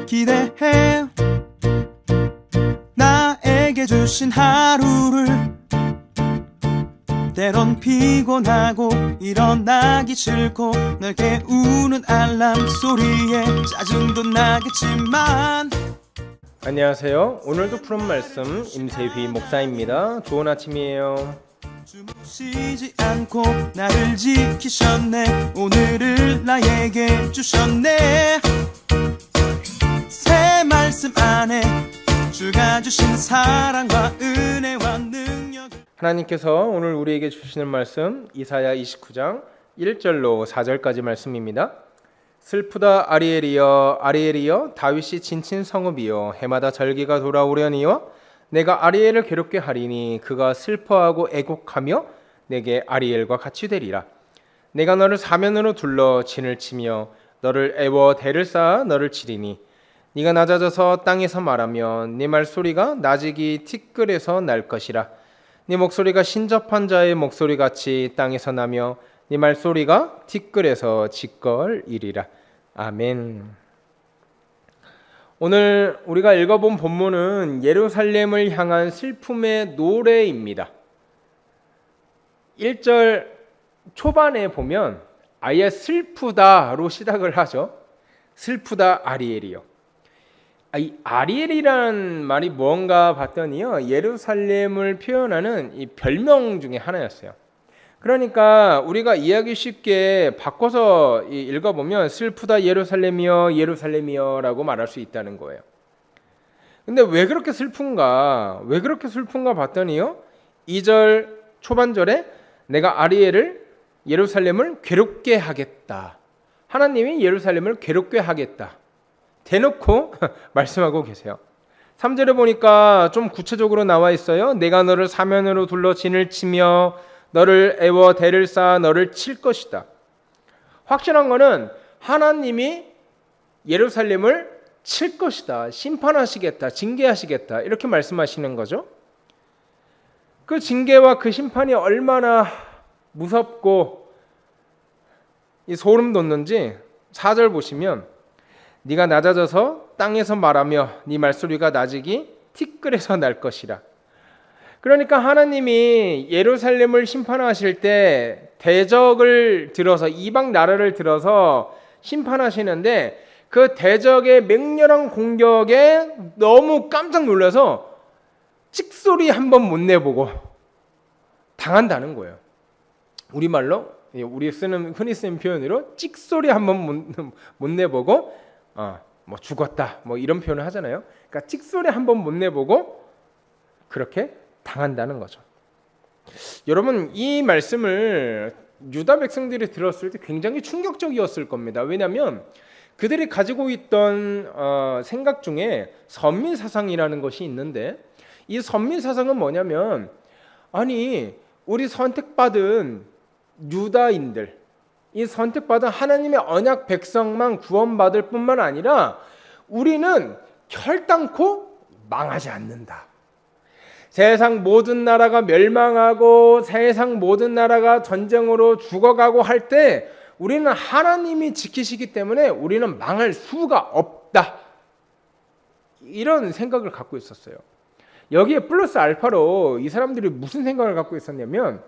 기대해. 나에게 주신 하루를 때론 피곤하고 일어나기 싫고 널 깨우는 알람 소리에 짜증도 나겠지만. 안녕하세요. 오늘도 푸른 말씀 임세휘 목사입니다. 좋은 아침이에요. 주무시지 않고 나를 지키셨네. 오늘을 나에게 주셨네. 새 말씀 안에 주가 주신 사랑과 은혜와 능력. 하나님께서 오늘 우리에게 주시는 말씀 이사야 29장 1절로 4절까지 말씀입니다. 슬프다 아리엘이여 아리엘이여 다윗이 진친 성읍이여 해마다 절기가 돌아오려니와 내가 아리엘을 괴롭게 하리니 그가 슬퍼하고 애곡하며 내게 아리엘과 같이 되리라. 내가 너를 사면으로 둘러 진을 치며 너를 애워 대를 쌓아 너를 치리니 네가 낮아져서 땅에서 말하면 네 말소리가 나직이 티끌에서 날 것이라. 네 목소리가 신접한 자의 목소리같이 땅에서 나며 네 말소리가 티끌에서 짓걸이리라. 아멘. 오늘 우리가 읽어본 본문은 예루살렘을 향한 슬픔의 노래입니다. 1절 초반에 보면 아예 슬프다로 시작을 하죠. 슬프다 아리엘이요. 이 아리엘이라는 말이 뭔가 봤더니요, 예루살렘을 표현하는 이 별명 중에 하나였어요. 그러니까 우리가 이해하기 쉽게 바꿔서 읽어보면 슬프다 예루살렘이여 예루살렘이여 라고 말할 수 있다는 거예요. 근데 왜 그렇게 슬픈가? 왜 그렇게 슬픈가 봤더니요, 2절 초반절에 내가 아리엘을 예루살렘을 괴롭게 하겠다. 하나님이 예루살렘을 괴롭게 하겠다. 대놓고 말씀하고 계세요. 3절에 보니까 좀 구체적으로 나와 있어요. 내가 너를 사면으로 둘러 진을 치며 너를 애워 대를 쌓아 너를 칠 것이다. 확실한 거는 하나님이 예루살렘을 칠 것이다. 심판하시겠다. 징계하시겠다. 이렇게 말씀하시는 거죠. 그 징계와 그 심판이 얼마나 무섭고 소름 돋는지 4절 보시면 네가 낮아져서 땅에서 말하며 네 말소리가 나직이 티끌에서 날 것이라. 그러니까 하나님이 예루살렘을 심판하실 때 대적을 들어서 이방 나라를 들어서 심판하시는데 그 대적의 맹렬한 공격에 너무 깜짝 놀라서 찍소리 한번 못 내보고 당한다는 거예요. 우리말로 우리 흔히 쓰는 표현으로 찍소리 한번 못 내보고 뭐 죽었다 뭐 이런 표현을 하잖아요. 그러니까 찍소리 한번 못 내보고 그렇게 당한다는 거죠. 여러분, 이 말씀을 유다 백성들이 들었을 때 굉장히 충격적이었을 겁니다. 왜냐하면 그들이 가지고 있던 생각 중에 선민사상이라는 것이 있는데, 이 선민사상은 뭐냐면, 아니 우리 선택받은 유다인들, 이 선택받은 하나님의 언약 백성만 구원받을 뿐만 아니라 우리는 결단코 망하지 않는다. 세상 모든 나라가 멸망하고 세상 모든 나라가 전쟁으로 죽어가고 할 때 우리는 하나님이 지키시기 때문에 우리는 망할 수가 없다. 이런 생각을 갖고 있었어요. 여기에 플러스 알파로 이 사람들이 무슨 생각을 갖고 있었냐면,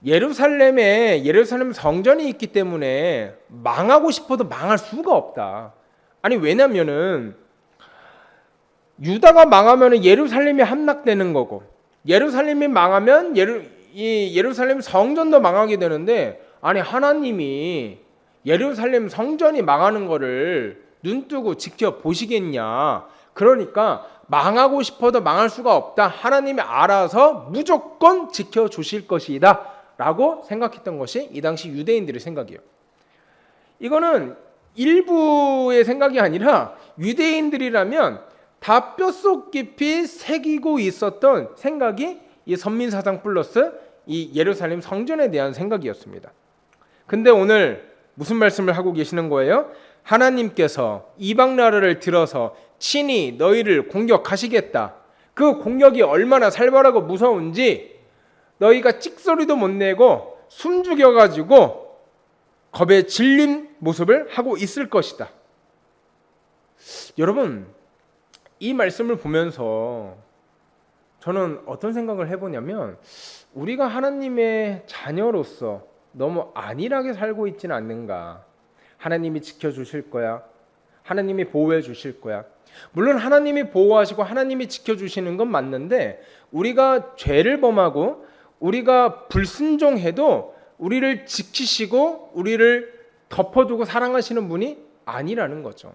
예루살렘 성전이 있기 때문에 망하고 싶어도 망할 수가 없다. 아니 왜냐면은 유다가 망하면 예루살렘이 함락되는 거고, 예루살렘이 망하면 예루살렘 성전도 망하게 되는데, 아니 하나님이 예루살렘 성전이 망하는 거를 눈뜨고 지켜보시겠냐. 그러니까 망하고 싶어도 망할 수가 없다. 하나님이 알아서 무조건 지켜주실 것이다 라고 생각했던 것이 이 당시 유대인들의 생각이에요. 이거는 일부의 생각이 아니라 유대인들이라면 다 뼛속 깊이 새기고 있었던 생각이 이 선민사상 플러스 이 예루살렘 성전에 대한 생각이었습니다. 근데 오늘 무슨 말씀을 하고 계시는 거예요? 하나님께서 이방 나라를 들어서 친히 너희를 공격하시겠다. 그 공격이 얼마나 살벌하고 무서운지 너희가 찍소리도 못 내고 숨죽여가지고 겁에 질린 모습을 하고 있을 것이다. 여러분, 이 말씀을 보면서 저는 어떤 생각을 해보냐면, 우리가 하나님의 자녀로서 너무 안일하게 살고 있지는 않는가. 하나님이 지켜주실 거야, 하나님이 보호해 주실 거야. 물론 하나님이 보호하시고 하나님이 지켜주시는 건 맞는데, 우리가 죄를 범하고 우리가 불순종해도 우리를 지키시고 우리를 덮어두고 사랑하시는 분이 아니라는 거죠.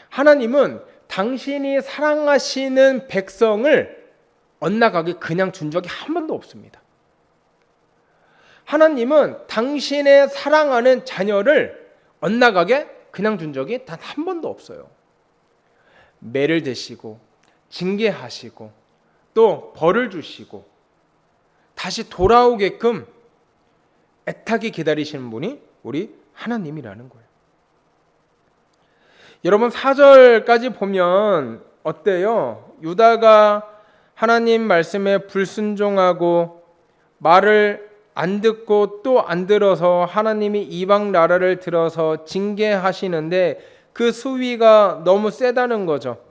하나님은 당신이 사랑하시는 백성을 엇나가게 그냥 준 적이 한 번도 없습니다. 하나님은 당신의 사랑하는 자녀를 엇나가게 그냥 준 적이 단 한 번도 없어요. 매를 대시고 징계하시고 또 벌을 주시고 다시 돌아오게끔 애타게 기다리시는 분이 우리 하나님이라는 거예요. 여러분, 4절까지 보면 어때요? 유다가 하나님 말씀에 불순종하고 말을 안 듣고 또 안 들어서 하나님이 이방 나라를 들어서 징계하시는데 그 수위가 너무 세다는 거죠.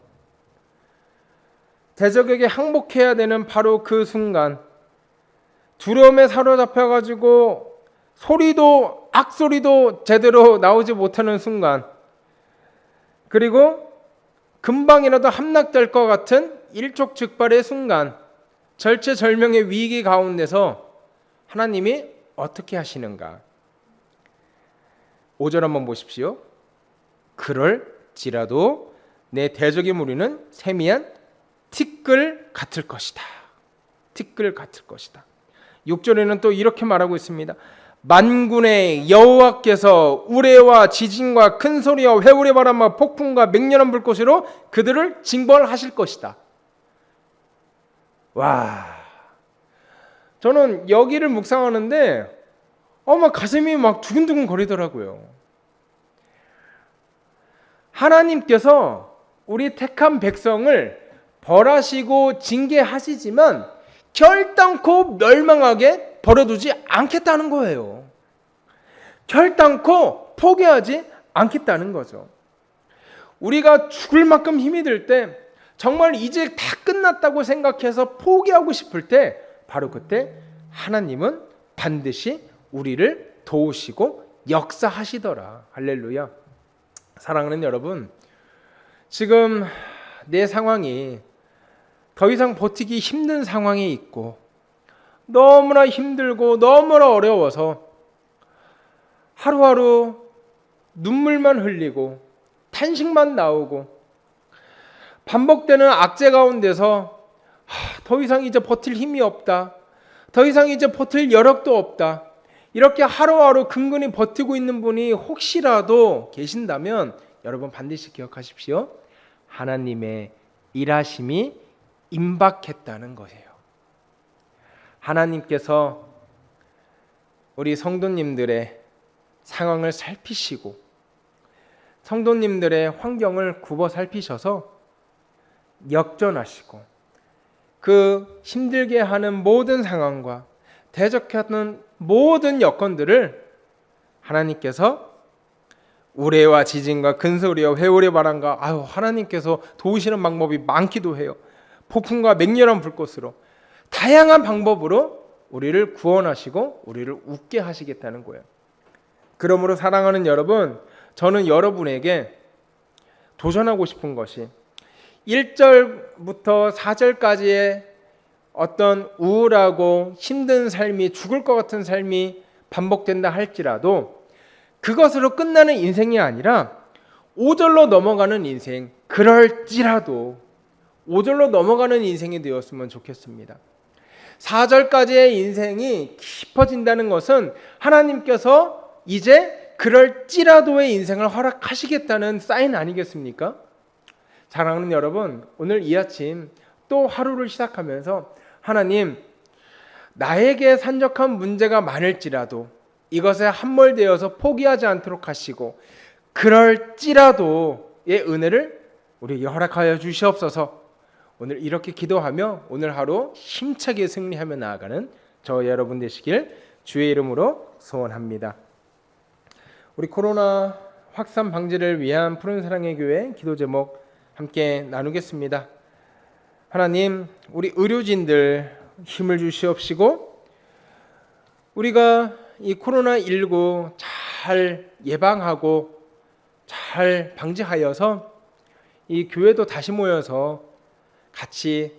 대적에게 항복해야 되는 바로 그 순간, 두려움에 사로잡혀가지고 소리도 악소리도 제대로 나오지 못하는 순간, 그리고 금방이라도 함락될 것 같은 일촉즉발의 순간, 절체절명의 위기 가운데서 하나님이 어떻게 하시는가? 5절 한번 보십시오. 그럴지라도 내 대적의 무리는 세미한 티끌 같을 것이다. 티끌 같을 것이다. 6절에는 또 이렇게 말하고 있습니다. 만군의 여호와께서 우레와 지진과 큰 소리와 회오리 바람과 폭풍과 맹렬한 불꽃으로 그들을 징벌하실 것이다. 와, 저는 여기를 묵상하는데 막 가슴이 막 두근두근 거리더라고요. 하나님께서 우리 택한 백성을 벌하시고 징계하시지만 결단코 멸망하게 버려두지 않겠다는 거예요. 결단코 포기하지 않겠다는 거죠. 우리가 죽을 만큼 힘이 들 때, 정말 이제 다 끝났다고 생각해서 포기하고 싶을 때, 바로 그때 하나님은 반드시 우리를 도우시고 역사하시더라. 할렐루야. 사랑하는 여러분, 지금 내 상황이 더 이상 버티기 힘든 상황에 있고 너무나 힘들고 너무나 어려워서 하루하루 눈물만 흘리고 탄식만 나오고 반복되는 악재 가운데서 더 이상 이제 버틸 힘이 없다, 더 이상 이제 버틸 여력도 없다, 이렇게 하루하루 근근히 버티고 있는 분이 혹시라도 계신다면 여러분 반드시 기억하십시오. 하나님의 일하심이 임박했다는 것이에요. 하나님께서 우리 성도님들의 상황을 살피시고 성도님들의 환경을 굽어 살피셔서 역전하시고 그 힘들게 하는 모든 상황과 대적하는 모든 여건들을 하나님께서 우레와 지진과 큰 소리와 회오리 바람과 하나님께서 도우시는 방법이 많기도 해요. 폭풍과 맹렬한 불꽃으로 다양한 방법으로 우리를 구원하시고 우리를 웃게 하시겠다는 거예요. 그러므로 사랑하는 여러분, 저는 여러분에게 도전하고 싶은 것이 1절부터 4절까지의 어떤 우울하고 힘든 삶이, 죽을 것 같은 삶이 반복된다 할지라도 그것으로 끝나는 인생이 아니라 5절로 넘어가는 인생, 그럴지라도 5절로 넘어가는 인생이 되었으면 좋겠습니다. 4절까지의 인생이 깊어진다는 것은 하나님께서 이제 그럴지라도의 인생을 허락하시겠다는 사인 아니겠습니까? 사랑하는 여러분, 오늘 이 아침 또 하루를 시작하면서 하나님, 나에게 산적한 문제가 많을지라도 이것에 함몰되어서 포기하지 않도록 하시고 그럴지라도의 은혜를 우리에게 허락하여 주시옵소서. 오늘 이렇게 기도하며 오늘 하루 힘차게 승리하며 나아가는 저 여러분 되시길 주의 이름으로 소원합니다. 우리 코로나 확산 방지를 위한 푸른 사랑의 교회 기도 제목 함께 나누겠습니다. 하나님, 우리 의료진들 힘을 주시옵시고 우리가 이 코로나19 잘 예방하고 잘 방지하여서 이 교회도 다시 모여서 같이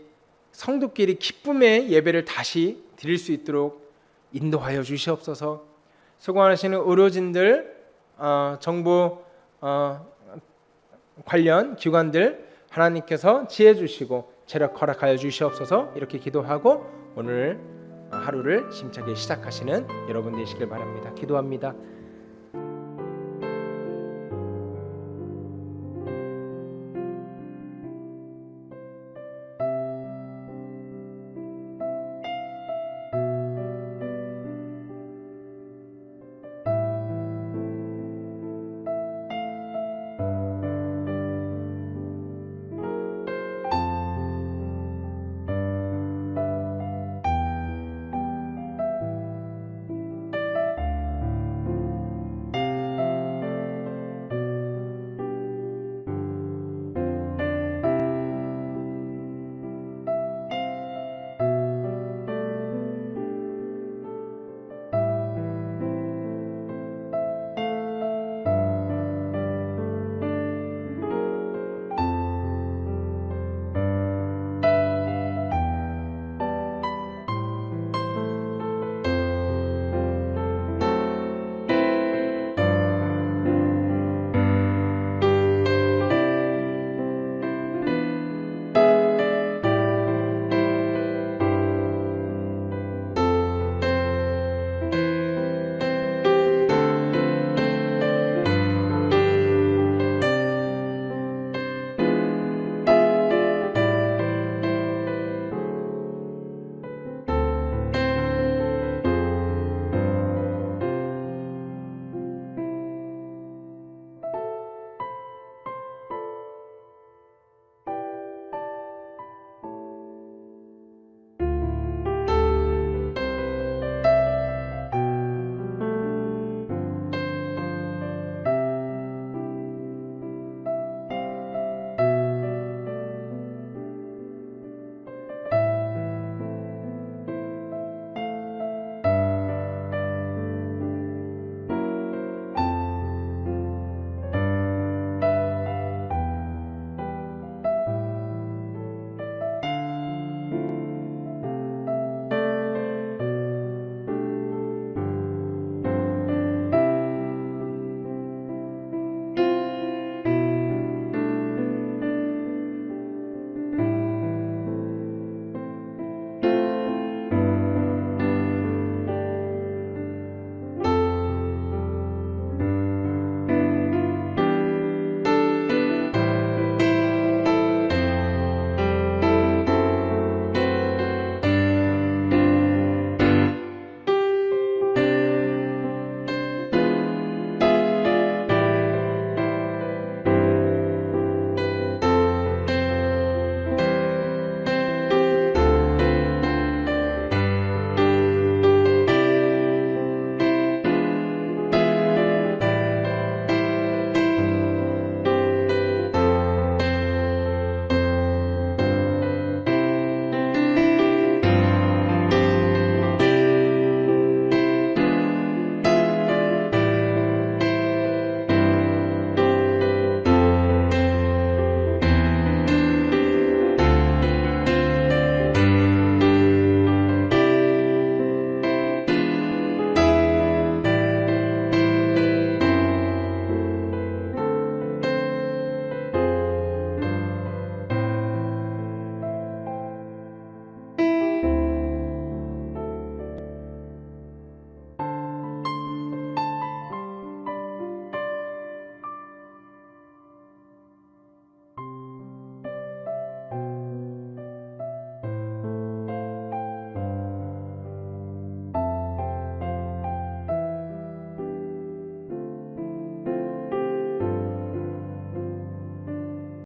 성도끼리 기쁨의 예배를 다시 드릴 수 있도록 인도하여 주시옵소서. 수고하시는 의료진들, 정부 관련 기관들 하나님께서 지혜 주시고 체력 허락하여 주시옵소서. 이렇게 기도하고 오늘 하루를 힘차게 시작하시는 여러분 되시길 바랍니다. 기도합니다.